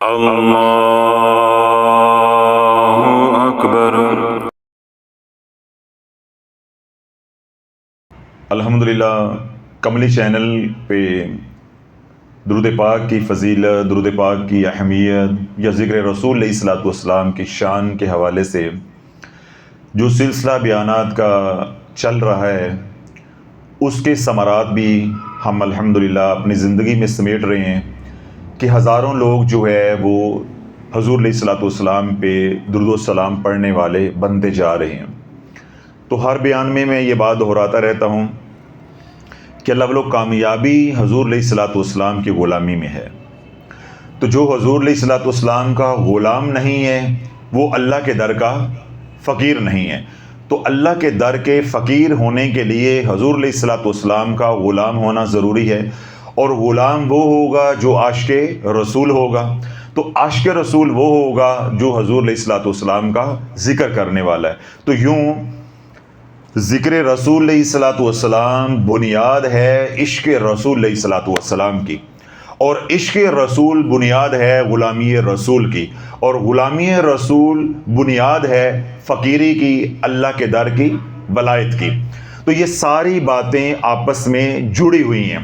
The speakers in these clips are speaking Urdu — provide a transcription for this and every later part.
اللہ اکبر۔ الحمدللہ کملی چینل پہ درود پاک کی فضیلت، درود پاک کی اہمیت یا ذکر رسول علیہ الصلوۃ والسلام کی شان کے حوالے سے جو سلسلہ بیانات کا چل رہا ہے، اس کے ثمرات بھی ہم الحمدللہ اپنی زندگی میں سمیٹ رہے ہیں کہ ہزاروں لوگ جو ہے وہ حضور علیہ الصلوۃ والسلام پہ درود و سلام پڑھنے والے بنتے جا رہے ہیں۔ تو ہر بیان میں یہ بات دہراتا رہتا ہوں کہ لول و کامیابی حضور علیہ الصلوۃ والسلام کی غلامی میں ہے۔ تو جو حضور علیہ الصلوۃ والسلام کا غلام نہیں ہے وہ اللہ کے در کا فقیر نہیں ہے۔ تو اللہ کے در کے فقیر ہونے کے لیے حضور علیہ الصلوۃ والسلام کا غلام ہونا ضروری ہے، اور غلام وہ ہوگا جو عاشق رسول ہوگا۔ تو عاشق رسول وہ ہوگا جو حضور علیہ الصلوۃ والسلام کا ذکر کرنے والا ہے۔ تو یوں ذکر رسول علیہ الصلوۃ والسلام بنیاد ہے عشق رسول علیہ الصلوۃ والسلام کی، اور عشق رسول بنیاد ہے غلامی رسول کی، اور غلامی رسول بنیاد ہے فقیری کی، اللہ کے در کی، ولایت کی۔ تو یہ ساری باتیں آپس میں جڑی ہوئی ہیں۔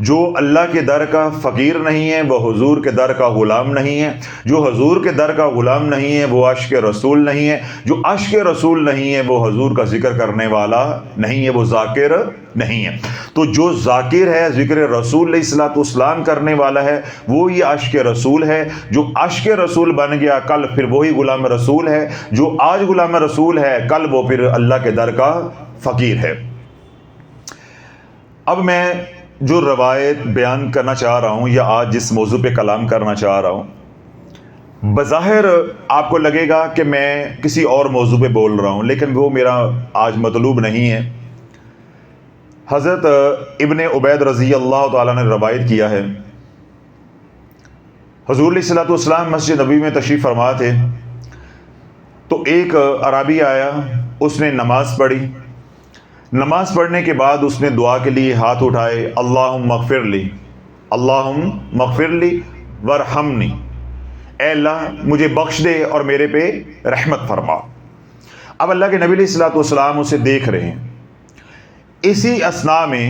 جو اللہ کے در کا فقیر نہیں ہے وہ حضور کے در کا غلام نہیں ہے، جو حضور کے در کا غلام نہیں ہے وہ عاشق رسول نہیں ہے، جو عاشق رسول نہیں ہے وہ حضور کا ذکر کرنے والا نہیں ہے، وہ ذاکر نہیں ہے۔ تو جو ذاکر ہے، ذکر رسول علیہ الصلوۃ والسلام کرنے والا ہے، وہ یہ عاشق رسول ہے۔ جو عاشق رسول بن گیا کل پھر وہی غلام رسول ہے، جو آج غلام رسول ہے کل وہ پھر اللہ کے در کا فقیر ہے۔ اب میں جو روایت بیان کرنا چاہ رہا ہوں یا آج جس موضوع پہ کلام کرنا چاہ رہا ہوں، بظاہر آپ کو لگے گا کہ میں کسی اور موضوع پہ بول رہا ہوں، لیکن وہ میرا آج مطلوب نہیں ہے۔ حضرت ابن عبید رضی اللہ تعالیٰ نے روایت کیا ہے، حضور علیہ الصلوۃ والسلام مسجد نبوی میں تشریف فرما تھے، تو ایک اعرابی آیا، اس نے نماز پڑھی۔ نماز پڑھنے کے بعد اس نے دعا کے لیے ہاتھ اٹھائے، اللہم اغفر لی، اللہم اغفر لی ورحمنی، اے اللہ مجھے بخش دے اور میرے پہ رحمت فرما۔ اب اللہ کے نبی علیہ الصلوۃ والسلام اسے دیکھ رہے ہیں۔ اسی اثناء میں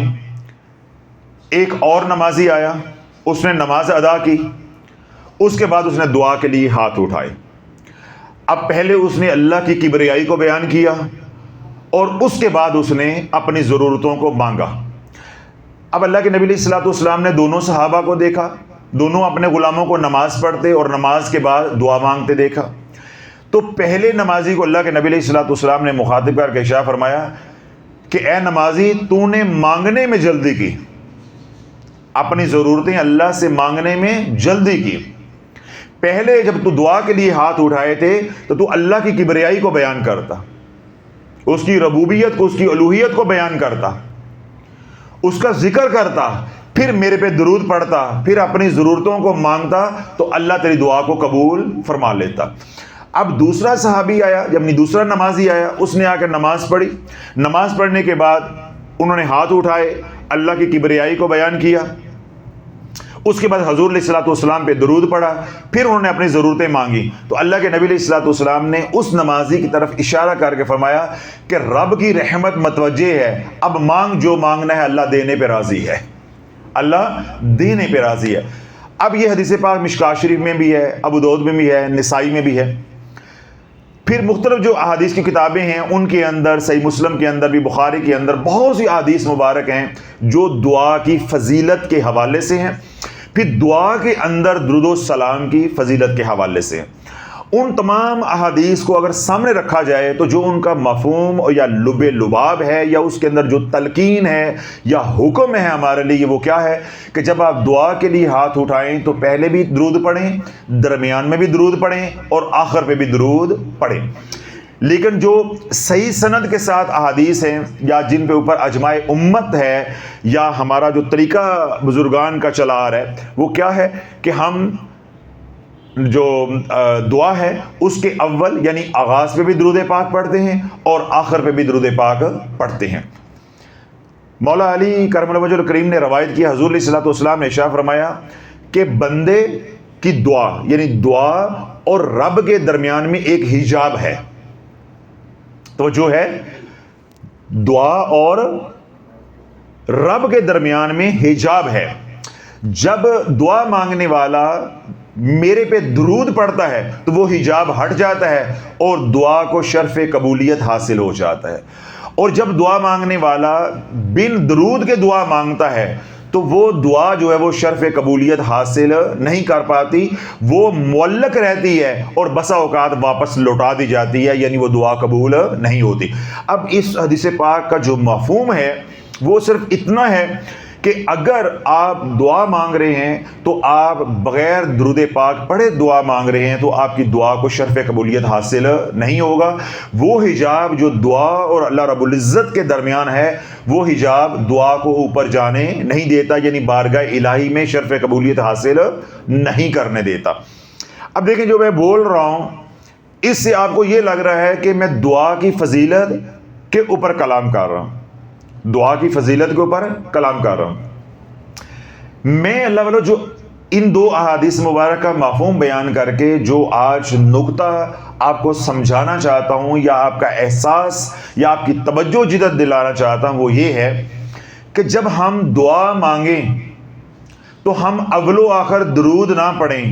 ایک اور نمازی آیا، اس نے نماز ادا کی، اس کے بعد اس نے دعا کے لیے ہاتھ اٹھائے۔ اب پہلے اس نے اللہ کی کبریائی کو بیان کیا، اور اس کے بعد اس نے اپنی ضرورتوں کو مانگا۔ اب اللہ کے نبی علیہ الصلوۃ والسلام نے دونوں صحابہ کو دیکھا، دونوں اپنے غلاموں کو نماز پڑھتے اور نماز کے بعد دعا مانگتے دیکھا۔ تو پہلے نمازی کو اللہ کے نبی علیہ الصلوۃ والسلام نے مخاطب کر کے ارشاد فرمایا کہ اے نمازی، تو نے مانگنے میں جلدی کی، اپنی ضرورتیں اللہ سے مانگنے میں جلدی کی۔ پہلے جب تو دعا کے لیے ہاتھ اٹھائے تھے تو تو اللہ کی کبریائی کو بیان کرتا، اس کی ربوبیت کو، اس کی الوہیت کو بیان کرتا، اس کا ذکر کرتا، پھر میرے پہ درود پڑھتا، پھر اپنی ضرورتوں کو مانگتا، تو اللہ تیری دعا کو قبول فرما لیتا۔ اب دوسرا صحابی آیا، جب دوسرا نمازی آیا، اس نے آ کر نماز پڑھی۔ نماز پڑھنے کے بعد انہوں نے ہاتھ اٹھائے، اللہ کی کبریائی کو بیان کیا، اس کے بعد حضور علیہ الصلوۃ والسلام پہ درود پڑھا، پھر انہوں نے اپنی ضرورتیں مانگی۔ تو اللہ کے نبی علیہ الصلوۃ والسلام نے اس نمازی کی طرف اشارہ کر کے فرمایا کہ رب کی رحمت متوجہ ہے، اب مانگ جو مانگنا ہے، اللہ دینے پہ راضی ہے، اللہ دینے پہ راضی ہے۔ اب یہ حدیث پاک مشکوٰۃ شریف میں بھی ہے، ابو داؤد میں بھی ہے، نسائی میں بھی ہے۔ پھر مختلف جو احادیث کی کتابیں ہیں ان کے اندر، صحیح مسلم کے اندر بھی، بخاری کے اندر بہت سی احادیث مبارک ہیں جو دعا کی فضیلت کے حوالے سے ہیں، پھر دعا کے اندر درود و سلام کی فضیلت کے حوالے سے۔ ان تمام احادیث کو اگر سامنے رکھا جائے تو جو ان کا مفہوم یا لب لباب ہے، یا اس کے اندر جو تلقین ہے یا حکم ہے ہمارے لیے، وہ کیا ہے کہ جب آپ دعا کے لیے ہاتھ اٹھائیں تو پہلے بھی درود پڑھیں، درمیان میں بھی درود پڑھیں، اور آخر پہ بھی درود پڑھیں۔ لیکن جو صحیح سند کے ساتھ احادیث ہیں یا جن پہ اوپر اجماع امت ہے، یا ہمارا جو طریقہ بزرگان کا چلا آ رہا ہے، وہ کیا ہے کہ ہم جو دعا ہے اس کے اول یعنی آغاز پہ بھی درود پاک پڑھتے ہیں اور آخر پہ بھی درود پاک پڑھتے ہیں۔ مولا علی کرم اللہ وجہ الکریم نے روایت کی، حضور علیہ الصلوۃ والسلام نے ارشاد فرمایا کہ بندے کی دعا، یعنی دعا اور رب کے درمیان میں ایک حجاب ہے. تو جو ہے دعا اور رب کے درمیان میں حجاب ہے. جب دعا مانگنے والا میرے پہ درود پڑتا ہے تو وہ حجاب ہٹ جاتا ہے اور دعا کو شرف قبولیت حاصل ہو جاتا ہے. اور جب دعا مانگنے والا بن درود کے دعا مانگتا ہے تو وہ دعا جو ہے وہ شرف قبولیت حاصل نہیں کر پاتی، وہ معلق رہتی ہے اور بسا اوقات واپس لوٹا دی جاتی ہے، یعنی وہ دعا قبول نہیں ہوتی. اب اس حدیث پاک کا جو مفہوم ہے وہ صرف اتنا ہے کہ اگر آپ دعا مانگ رہے ہیں تو آپ بغیر درود پاک پڑھے دعا مانگ رہے ہیں تو آپ کی دعا کو شرف قبولیت حاصل نہیں ہوگا. وہ حجاب جو دعا اور اللہ رب العزت کے درمیان ہے وہ حجاب دعا کو اوپر جانے نہیں دیتا، یعنی بارگاہ الہی میں شرف قبولیت حاصل نہیں کرنے دیتا. اب دیکھیں جو میں بول رہا ہوں اس سے آپ کو یہ لگ رہا ہے کہ میں دعا کی فضیلت کے اوپر کلام کر رہا ہوں، دعا کی فضیلت کے اوپر کلام کر رہا ہوں. میں اللہ والو جو ان دو احادیث مبارک کا مفہوم بیان کر کے جو آج نقطہ آپ کو سمجھانا چاہتا ہوں یا آپ کا احساس یا آپ کی توجہ جدت دلانا چاہتا ہوں وہ یہ ہے کہ جب ہم دعا مانگیں تو ہم اول و آخر درود نہ پڑھیں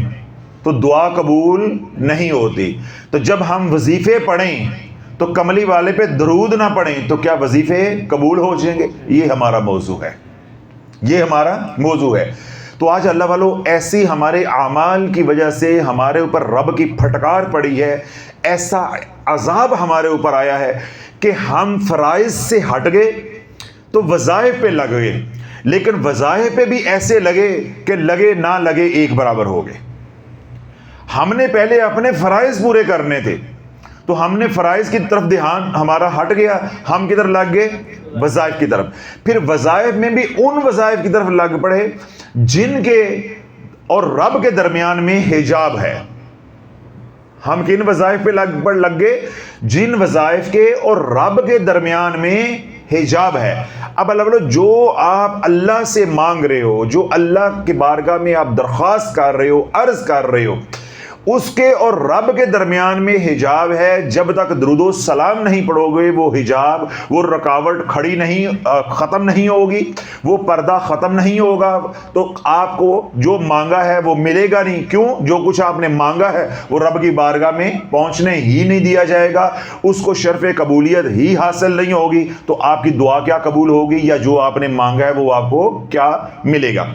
تو دعا قبول نہیں ہوتی. تو جب ہم وظیفے پڑھیں تو کملی والے پہ درود نہ پڑھیں تو کیا وظیفے قبول ہو جائیں گے؟ یہ ہمارا موضوع ہے، یہ ہمارا موضوع ہے. تو آج اللہ والو ایسی ہمارے اعمال کی وجہ سے ہمارے اوپر رب کی پھٹکار پڑی ہے، ایسا عذاب ہمارے اوپر آیا ہے کہ ہم فرائض سے ہٹ گئے تو وظائف پہ لگ گئے، لیکن وظائف پہ بھی ایسے لگے کہ لگے نہ لگے ایک برابر ہو گئے. ہم نے پہلے اپنے فرائض پورے کرنے تھے تو ہم نے فرائض کی طرف دھیان ہمارا ہٹ گیا، ہم کدھر لگ گئے؟ وظائف کی طرف. پھر وظائف میں بھی ان وظائف کی طرف لگ پڑے جن کے اور رب کے درمیان میں حجاب ہے. ہم کن وظائف پہ لگ گئے؟ جن وظائف کے اور رب کے درمیان میں حجاب ہے. اب اللہ بولو جو آپ اللہ سے مانگ رہے ہو، جو اللہ کی بارگاہ میں آپ درخواست کر رہے ہو، عرض کر رہے ہو، اس کے اور رب کے درمیان میں حجاب ہے. جب تک درود و سلام نہیں پڑھو گے وہ حجاب، وہ رکاوٹ کھڑی نہیں ختم نہیں ہوگی، وہ پردہ ختم نہیں ہوگا تو آپ کو جو مانگا ہے وہ ملے گا نہیں. کیوں؟ جو کچھ آپ نے مانگا ہے وہ رب کی بارگاہ میں پہنچنے ہی نہیں دیا جائے گا، اس کو شرف قبولیت ہی حاصل نہیں ہوگی. تو آپ کی دعا کیا قبول ہوگی یا جو آپ نے مانگا ہے وہ آپ کو کیا ملے گا؟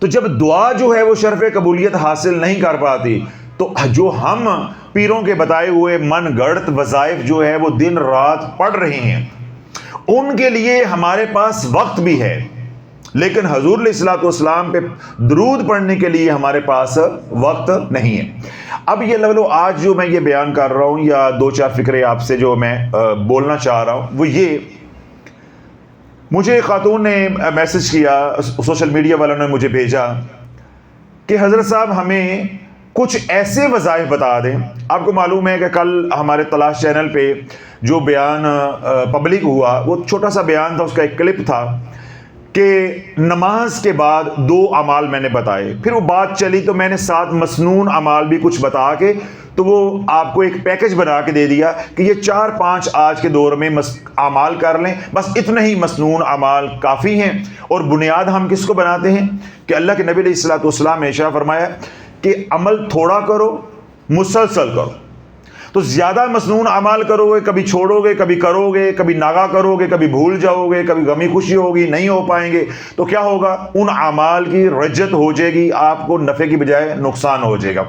تو جب دعا جو ہے وہ شرف قبولیت حاصل نہیں کر پاتی تو جو ہم پیروں کے بتائے ہوئے من گڑت وظائف جو ہے وہ دن رات پڑھ رہے ہیں ان کے لیے ہمارے پاس وقت بھی ہے، لیکن حضور علیہ الصلوۃ والسلام پہ درود پڑھنے کے لیے ہمارے پاس وقت نہیں ہے. اب یہ لو آج جو میں یہ بیان کر رہا ہوں یا دو چار فکرے آپ سے جو میں بولنا چاہ رہا ہوں وہ یہ، مجھے ایک خاتون نے میسج کیا، سوشل میڈیا والوں نے مجھے بھیجا کہ حضرت صاحب ہمیں کچھ ایسے وظائف بتا دیں. آپ کو معلوم ہے کہ کل ہمارے تلاش چینل پہ جو بیان پبلک ہوا وہ چھوٹا سا بیان تھا، اس کا ایک کلپ تھا کہ نماز کے بعد 2 اعمال میں نے بتائے. پھر وہ بات چلی تو میں نے 7 مسنون اعمال بھی کچھ بتا کے تو وہ آپ کو ایک پیکج بنا کے دے دیا کہ یہ 4-5 آج کے دور میں اعمال کر لیں، بس اتنے ہی مسنون اعمال کافی ہیں. اور بنیاد ہم کس کو بناتے ہیں کہ اللہ کے نبی علیہ الصلوۃ والسلام نے ارشاد فرمایا کہ عمل تھوڑا کرو مسلسل کرو. تو زیادہ مسنون اعمال کرو گے، کبھی چھوڑو گے، کبھی کرو گے، کبھی ناغا کرو گے، کبھی بھول جاؤ گے، کبھی غمی خوشی ہوگی، نہیں ہو پائیں گے تو کیا ہوگا؟ ان اعمال کی رجت ہو جائے گی، آپ کو نفع کی بجائے نقصان ہو جائے گا.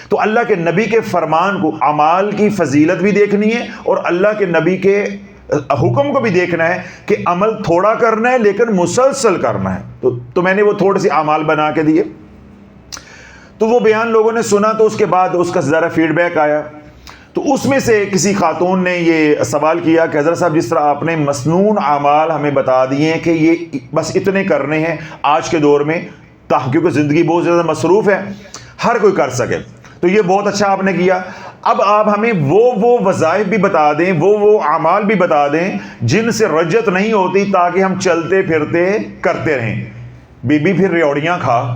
تو اللہ کے نبی کے فرمان کو، اعمال کی فضیلت بھی دیکھنی ہے اور اللہ کے نبی کے حکم کو بھی دیکھنا ہے کہ عمل تھوڑا کرنا ہے لیکن مسلسل کرنا ہے. تو میں نے وہ تھوڑے سے اعمال بنا کے دیے. تو وہ بیان لوگوں نے سنا تو اس کے بعد اس کا ذرا فیڈ بیک آیا. تو اس میں سے کسی خاتون نے یہ سوال کیا کہ حضرت صاحب جس طرح آپ نے مسنون اعمال ہمیں بتا دیے ہیں کہ یہ بس اتنے کرنے ہیں آج کے دور میں، کیونکہ زندگی بہت زیادہ مصروف ہے، ہر کوئی کر سکے، تو یہ بہت اچھا آپ نے کیا. اب آپ ہمیں وہ وظائف بھی بتا دیں، وہ اعمال بھی بتا دیں جن سے رجت نہیں ہوتی تاکہ ہم چلتے پھرتے کرتے رہیں. بی بی پھر ریوڑیاں کھا،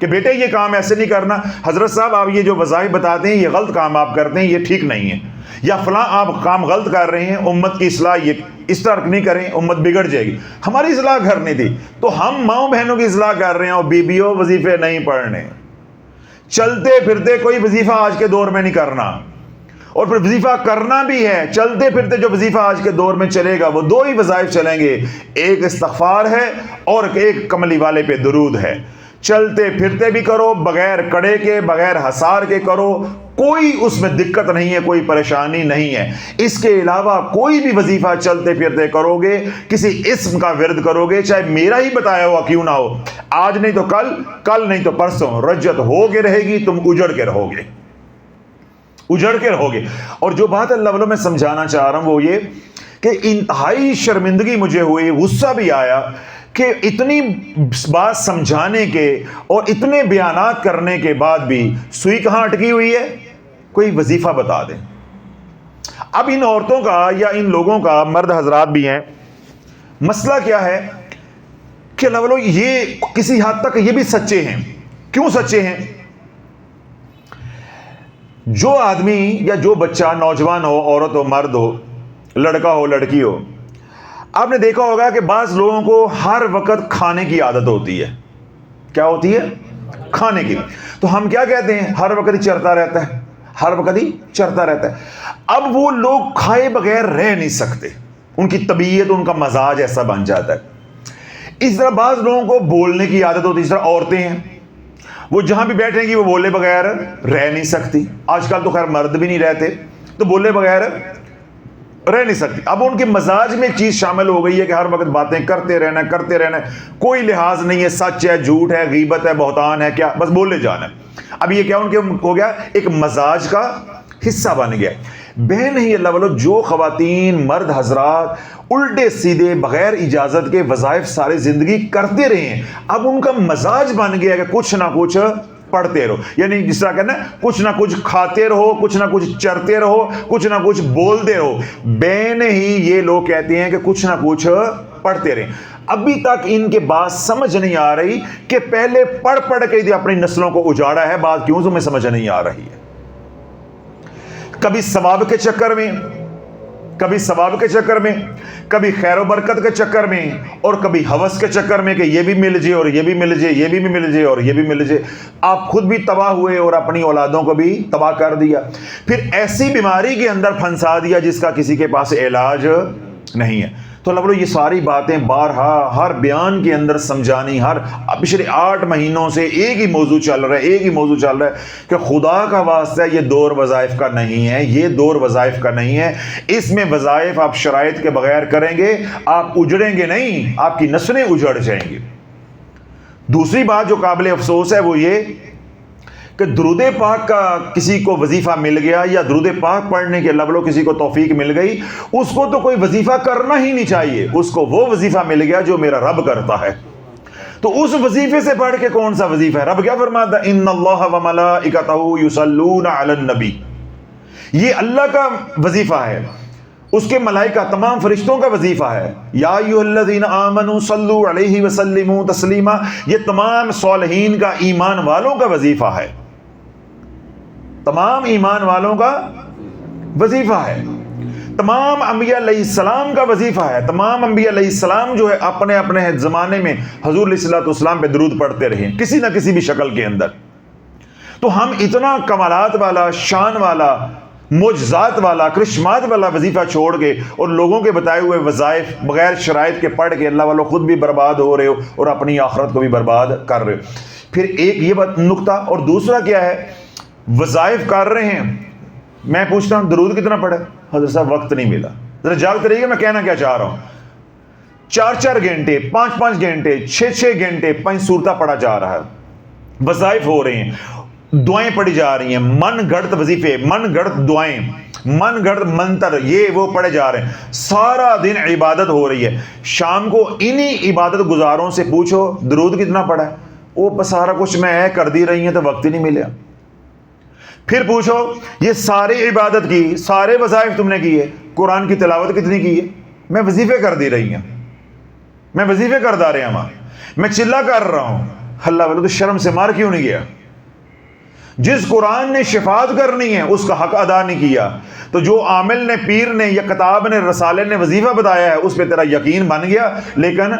کہ بیٹے یہ کام ایسے نہیں کرنا، حضرت صاحب آپ یہ جو وظائف بتاتے ہیں یہ غلط کام آپ کرتے ہیں، یہ ٹھیک نہیں ہے، یا فلاں آپ کام غلط کر رہے ہیں، امت کی اصلاح یہ اس طرح نہیں کریں، امت بگڑ جائے گی۔ ہماری اصلاح کرنی تھی تو ہم ماؤں بہنوں کی اصلاح کر رہے ہیں اور بیویوں وظیفے نہیں پڑھنے۔ چلتے پھرتے کوئی وظیفہ آج کے دور میں نہیں کرنا، اور پھر وظیفہ کرنا بھی ہے چلتے پھرتے جو وظیفہ آج کے دور میں چلے گا وہ دو ہی وظائف چلیں گے، ایک استغفار ہے اور ایک کملی والے پہ درود ہے۔ چلتے پھرتے بھی کرو، بغیر کڑے کے بغیر حصار کے کرو، کوئی اس میں دقت نہیں ہے، کوئی پریشانی نہیں ہے۔ اس کے علاوہ کوئی بھی وظیفہ چلتے پھرتے کرو گے، کسی اسم کا ورد کرو گے، چاہے میرا ہی بتایا ہوا کیوں نہ ہو، آج نہیں تو کل، کل نہیں تو پرسوں رجت ہو کے رہے گی، تم اجڑ کے رہو گے، اجڑ کے رہو گے۔ اور جو بات اللہ والوں میں سمجھانا چاہ رہا ہوں وہ یہ کہ انتہائی شرمندگی مجھے ہوئی، غصہ بھی آیا کہ اتنی بات سمجھانے کے اور اتنے بیانات کرنے کے بعد بھی سوئی کہاں اٹکی ہوئی ہے؟ کوئی وظیفہ بتا دیں۔ اب ان عورتوں کا یا ان لوگوں کا، مرد حضرات بھی ہیں، مسئلہ کیا ہے کہ اللہ والوں یہ کسی حد تک یہ بھی سچے ہیں۔ کیوں سچے ہیں؟ جو آدمی یا جو بچہ، نوجوان ہو، عورت ہو، مرد ہو، لڑکا ہو، لڑکی ہو، آپ نے دیکھا ہوگا کہ بعض لوگوں کو ہر وقت کھانے کی عادت ہوتی ہے۔ کیا ہوتی ہے؟ کھانے کی۔ تو ہم کیا کہتے ہیں؟ ہر وقت ہی چرتا رہتا ہے، ہر وقت ہی چرتا رہتا ہے۔ اب وہ لوگ کھائے بغیر رہ نہیں سکتے، ان کی طبیعت، ان کا مزاج ایسا بن جاتا ہے۔ اس طرح بعض لوگوں کو بولنے کی عادت ہوتی ہے، اس طرح عورتیں ہیں، وہ جہاں بھی بیٹھیں گی وہ بولے بغیر رہ نہیں سکتی۔ آج کل تو خیر مرد بھی نہیں رہتے، تو بولے بغیر رہ نہیں سکتی۔ اب ان کے مزاج میں ایک چیز شامل ہو گئی ہے کہ ہر وقت باتیں کرتے رہنا، کرتے رہنا، کوئی لحاظ نہیں ہے، سچ ہے، جھوٹ ہے، غیبت ہے، بہتان ہے، کیا بس بولے جانا۔ اب یہ کیا ان کے ہو گیا؟ ایک مزاج کا حصہ بن گیا۔ بہن ہی اللہ والو، جو خواتین، مرد حضرات الٹے سیدھے بغیر اجازت کے وظائف سارے زندگی کرتے رہے ہیں، اب ان کا مزاج بن گیا کہ کچھ نہ کچھ پڑھتے رہو، یعنی جس طرح کہنا کچھ نہ کچھ کھاتے رہو، کچھ نہ کچھ چرتے رہو، کچھ نہ کچھ بولتے رہو۔ بین ہی یہ لوگ کہتے ہیں کہ کچھ نہ کچھ پڑھتے رہیں۔ ابھی تک ان کے بات سمجھ نہیں آ رہی کہ پہلے پڑھ پڑھ کے اپنی نسلوں کو اجاڑا ہے، بات کیوں تمہیں سمجھ نہیں آ رہی ہے؟ کبھی ثواب کے چکر میں، کبھی ثواب کے چکر میں، کبھی خیر و برکت کے چکر میں، اور کبھی ہوس کے چکر میں کہ یہ بھی مل جائے اور یہ بھی مل جائے، یہ بھی مل جائے اور یہ بھی مل جائے۔ آپ خود بھی تباہ ہوئے اور اپنی اولادوں کو بھی تباہ کر دیا، پھر ایسی بیماری کے اندر پھنسا دیا جس کا کسی کے پاس علاج نہیں ہے۔ تو اللہ بولو یہ ساری باتیں بارہا ہر بیان کے اندر سمجھانی، ہر پچھلے 8 مہینوں سے ایک ہی موضوع چل رہا ہے، ایک ہی موضوع چل رہا ہے کہ خدا کا واسطہ یہ دور وظائف کا نہیں ہے، یہ دور وظائف کا نہیں ہے۔ اس میں وظائف آپ شرائط کے بغیر کریں گے، آپ اجڑیں گے نہیں، آپ کی نسلیں اجڑ جائیں گی۔ دوسری بات جو قابل افسوس ہے وہ یہ کہ درود پاک کا کسی کو وظیفہ مل گیا، یا درود پاک پڑھنے کے اللہ کسی کو توفیق مل گئی، اس کو تو کوئی وظیفہ کرنا ہی نہیں چاہیے، اس کو وہ وظیفہ مل گیا جو میرا رب کرتا ہے۔ تو اس وظیفے سے پڑھ کے کون سا وظیفہ ہے؟ رب کیا فرماتا ہے؟ ان اللہ و ملائکتہ یصلون علی النبی، یہ اللہ کا وظیفہ ہے، اس کے ملائکہ تمام فرشتوں کا وظیفہ ہے۔ یا ایھا الذین آمنوا صلوا علیہ وسلموا تسلیما، یہ تمام صالحین کا، ایمان والوں کا وظیفہ ہے، تمام ایمان والوں کا وظیفہ ہے، تمام انبیاء علیہ السلام کا وظیفہ ہے۔ تمام انبیاء علیہ السلام جو ہے اپنے اپنے زمانے میں حضور علیہ الصلوۃ والسلام پہ درود پڑھتے رہے کسی نہ کسی بھی شکل کے اندر۔ تو ہم اتنا کمالات والا، شان والا، معجزات والا، کرشمات والا وظیفہ چھوڑ کے اور لوگوں کے بتائے ہوئے وظائف بغیر شرائط کے پڑھ کے اللہ والوں خود بھی برباد ہو رہے ہو اور اپنی آخرت کو بھی برباد کر رہے ہو۔ پھر ایک یہ بات نقطہ، اور دوسرا کیا ہے؟ وظائف کر رہے ہیں، میں پوچھتا ہوں درود کتنا پڑھے؟ حضرت صاحب وقت نہیں ملا، ذرا جاگتے رہیے، میں کہنا کیا چاہ رہا ہوں۔ 4 گھنٹے، 5 گھنٹے، 6 گھنٹے 5 سورتہ پڑھا جا رہا ہے، وظائف ہو رہے ہیں، دعائیں پڑھی جا رہی ہیں، من گھڑت وظیفے، من گھڑت دعائیں، من گھڑت منتر، یہ وہ پڑھے جا رہے ہیں، سارا دن عبادت ہو رہی ہے۔ شام کو انہی عبادت گزاروں سے پوچھو درود کتنا پڑھا ہے، وہ بس سارا کچھ میں کر دی رہی ہیں تو وقت ہی نہیں ملیا۔ پھر پوچھو یہ ساری عبادت کی، سارے وظائف تم نے کیے، قرآن کی تلاوت کتنی کی ہے؟ میں وظیفے کر دی رہی ہیں، میں وظیفے کردہ رہا ہوں، میں چلا کر رہا ہوں، اللہ والے تو شرم سے مار کیوں نہیں گیا؟ جس قرآن نے شفاعت کرنی ہے اس کا حق ادا نہیں کیا، تو جو عامل نے، پیر نے یا کتاب نے، رسالے نے وظیفہ بتایا ہے اس پہ تیرا یقین بن گیا، لیکن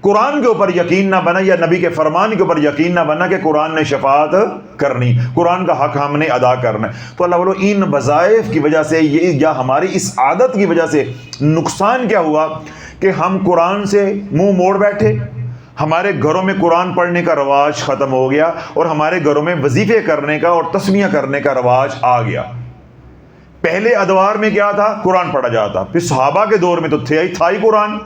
قرآن کے اوپر یقین نہ بنا یا نبی کے فرمان کے اوپر یقین نہ بنا کہ قرآن نے شفاعت کرنی، قرآن کا حق ہم نے ادا کرنا ہے۔ تو اللہ والو ان وظائف کی وجہ سے یا ہماری اس عادت کی وجہ سے نقصان کیا ہوا کہ ہم قرآن سے منہ موڑ بیٹھے، ہمارے گھروں میں قرآن پڑھنے کا رواج ختم ہو گیا اور ہمارے گھروں میں وظیفے کرنے کا اور تسمیہ کرنے کا رواج آ گیا۔ پہلے ادوار میں کیا تھا؟ قرآن پڑھا جاتا، پھر صحابہ کے دور میں تو تھا ہی قرآن،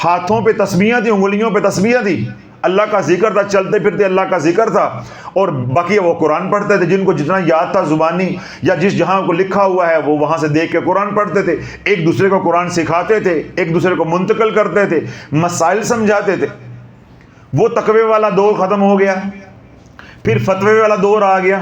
ہاتھوں پہ تسمیہ تھی، انگلیوں پہ تسمیہ تھی، اللہ کا ذکر تھا، چلتے پھرتے اللہ کا ذکر تھا، اور باقی وہ قرآن پڑھتے تھے، جن کو جتنا یاد تھا زبانی یا جس جہاں کو لکھا ہوا ہے وہ وہاں سے دیکھ کے قرآن پڑھتے تھے، ایک دوسرے کو قرآن سکھاتے تھے، ایک دوسرے کو منتقل کرتے تھے، مسائل سمجھاتے تھے۔ وہ تقوی والا دور ختم ہو گیا، پھر فتوے والا دور آ گیا،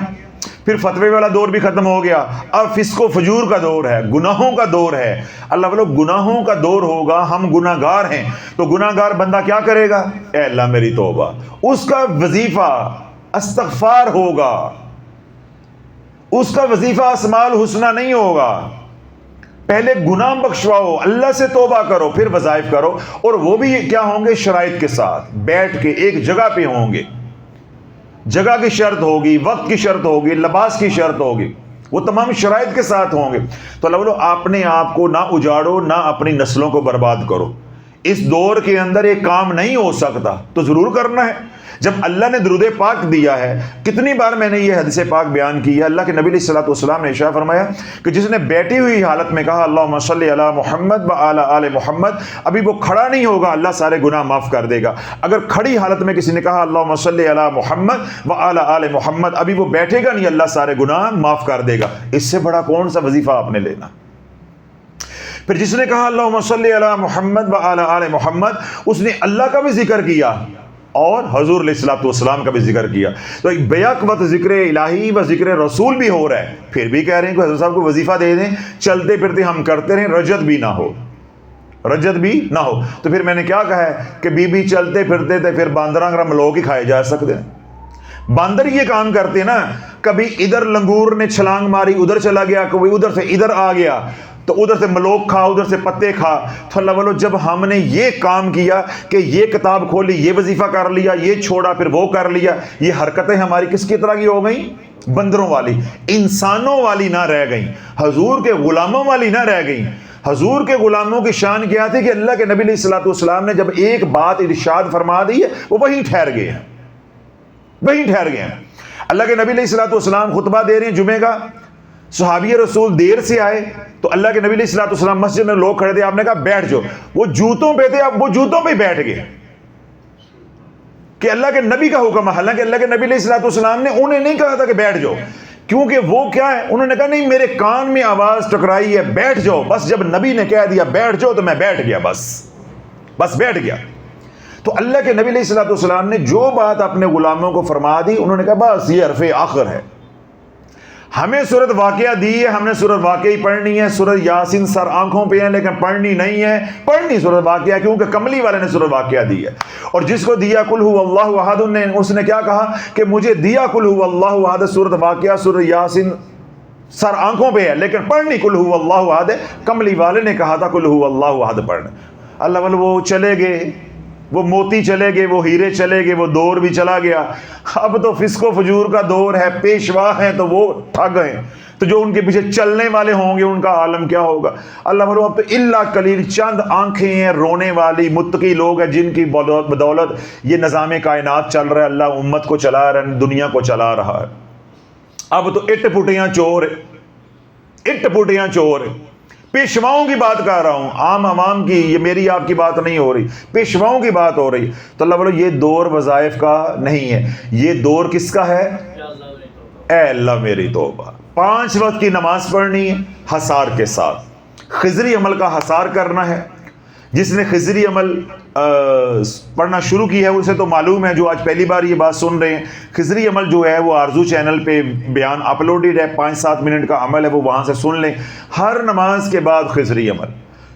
پھر فتوے والا دور بھی ختم ہو گیا، اب فسق و فجور کا دور ہے، گناہوں کا دور ہے۔ اللہ والو گناہوں کا دور ہوگا، ہم گناہ گار ہیں، تو گناہ گار بندہ کیا کرے گا؟ اے اللہ میری توبہ، اس کا وظیفہ استغفار ہوگا، اس کا وظیفہ اسماء الحسنی نہیں ہوگا۔ پہلے گناہ بخشواؤ، اللہ سے توبہ کرو، پھر وظائف کرو، اور وہ بھی کیا ہوں گے؟ شرائط کے ساتھ، بیٹھ کے ایک جگہ پہ ہوں گے، جگہ کی شرط ہوگی، وقت کی شرط ہوگی، لباس کی شرط ہوگی، وہ تمام شرائط کے ساتھ ہوں گے۔ تو اللہ بولو اپنے آپ کو نہ اجاڑو، نہ اپنی نسلوں کو برباد کرو۔ اس دور کے اندر ایک کام نہیں ہو سکتا تو ضرور کرنا ہے۔ جب اللہ نے درود پاک دیا ہے، کتنی بار میں نے یہ حدیث پاک بیان کی ہے، اللہ کے نبی علیہ الصلوۃ والسلام نے ارشاد فرمایا کہ جس نے بیٹھی ہوئی حالت میں کہا اللہم صلی علی محمد وعلی آل محمد، ابھی وہ کھڑا نہیں ہوگا، اللہ سارے گناہ معاف کر دے گا۔ اگر کھڑی حالت میں کسی نے کہا اللہم صلی علی محمد وعلی آل محمد، ابھی وہ بیٹھے گا نہیں، اللہ سارے گناہ معاف کر دے گا۔ اس سے بڑا کون سا وظیفہ آپ نے لینا؟ پھر جس نے کہا اللہم صلی علی محمد وعلی آل محمد، اس نے اللہ کا بھی ذکر کیا اور حضور علیہ الصلوۃ والسلام کا بھی ذکر کیا، تو ایک بیک وقت ذکر الہی و ذکر رسول بھی ہو رہا ہے، پھر بھی کہہ رہے ہیں کہ حضرت صاحب کو وظیفہ دے دیں، چلتے پھرتے ہم کرتے رہیں، رجت بھی نہ ہو، رجت بھی نہ ہو۔ تو پھر میں نے کیا کہا ہے کہ بی چلتے پھرتے تھے، پھر باندراں گرم لوگ ہی کھائے جا سکتے ہیں۔ باندر یہ کام کرتے نا، کبھی ادھر لنگور نے چھلانگ ماری ادھر چلا گیا، کبھی ادھر سے ادھر آ گیا، تو ادھر سے ملوک کھا، ادھر سے پتے کھا۔ تو اللہ والو جب ہم نے یہ کام کیا کہ یہ کتاب کھولی، یہ وظیفہ کر لیا، یہ چھوڑا، پھر وہ کر لیا، یہ حرکتیں ہماری کس کی طرح کی ہو گئیں؟ بندروں والی، انسانوں والی نہ رہ گئیں، حضور کے غلاموں والی نہ رہ گئیں۔ حضور کے غلاموں کی شان کیا تھی کہ اللہ کے نبی علیہ الصلوۃ والسلام نے جب ایک بات ارشاد فرما دی ہے، وہ وہیں ٹھہر گئے ہیں، وہیں ٹھہر گئے ہیں۔ اللہ کے نبی علیہ الصلوۃ والسلام خطبہ دے رہے ہیں جمعے کا، صحابی رسول دیر سے آئے، تو اللہ کے نبی علیہ الصلوۃ والسلام مسجد میں لوگ کھڑے تھے، آپ نے کہا بیٹھ جاؤ، وہ جوتوں پہ تھے، اب وہ جوتوں پہ بیٹھ گئے کہ اللہ کے نبی کا حکم ہے۔ حالانکہ اللہ کے نبی علیہ الصلوۃ والسلام نے انہیں نہیں کہا تھا کہ بیٹھ جاؤ، کیونکہ وہ کیا ہے، انہوں نے کہا نہیں میرے کان میں آواز ٹکرائی ہے، بیٹھ جاؤ۔ بس جب نبی نے کہہ دیا بیٹھ جاؤ تو میں بیٹھ گیا، بس بیٹھ گیا۔ تو اللہ کے نبی علیہ الصلوۃ والسلام نے جو بات اپنے غلاموں کو فرما دی، انہوں نے کہا بس یہ حرف آخر ہے، ہمیں سورۃ واقعہ دی ہے، ہم نے سورۃ واقعہ ہی پڑھنی ہے۔ سورۃ یاسین سر آنکھوں پہ ہے لیکن پڑھنی نہیں ہے، پڑھنی سورۃ واقعہ، کیونکہ کملی والے نے سورۃ واقعہ دی ہے۔ اور جس کو دیا قل هو اللہ احد، اس نے کیا کہا کہ مجھے دیا قل هو اللہ احد، سورۃ واقعہ سورۃ یاسین سر آنکھوں پہ ہے لیکن پڑھنی قل هو اللہ احد ہے۔ کملی والے نے کہا تھا قل هو اللہ احد پڑھنا۔ اللہ والے وہ چلے گئے، وہ موتی چلے گئے، وہ ہیرے چلے گئے، وہ دور بھی چلا گیا۔ اب تو فسق و فجور کا دور ہے، پیشوا ہیں تو وہ ٹھگ ہیں، تو جو ان کے پیچھے چلنے والے ہوں گے ان کا عالم کیا ہوگا۔ اللہ بولو اب تو اللہ قلیل چند آنکھیں ہیں رونے والی متقی لوگ ہیں جن کی بدولت یہ نظام کائنات چل رہا ہے، اللہ امت کو چلا رہا ہے، دنیا کو چلا رہا ہے۔ اب تو اٹ پٹیاں چور، اٹ پٹیاں چور، پیشواؤں کی بات کر رہا ہوں، عام عوام کی، یہ میری آپ کی بات نہیں ہو رہی، پیشواؤں کی بات ہو رہی۔ تو اللہ بولو یہ دور وظائف کا نہیں ہے، یہ دور کس کا ہے؟ اے اللہ میری توبہ۔ 5 وقت کی نماز پڑھنی ہے حصار کے ساتھ، خضری عمل کا حصار کرنا ہے۔ جس نے خضری عمل پڑھنا شروع کی ہے اسے تو معلوم ہے، جو آج پہلی بار یہ بات سن رہے ہیں، خضری عمل جو ہے وہ آرزو چینل پہ بیان اپلوڈڈ ہے، 5-7 منٹ کا عمل ہے، وہ وہاں سے سن لیں۔ ہر نماز کے بعد خضری عمل،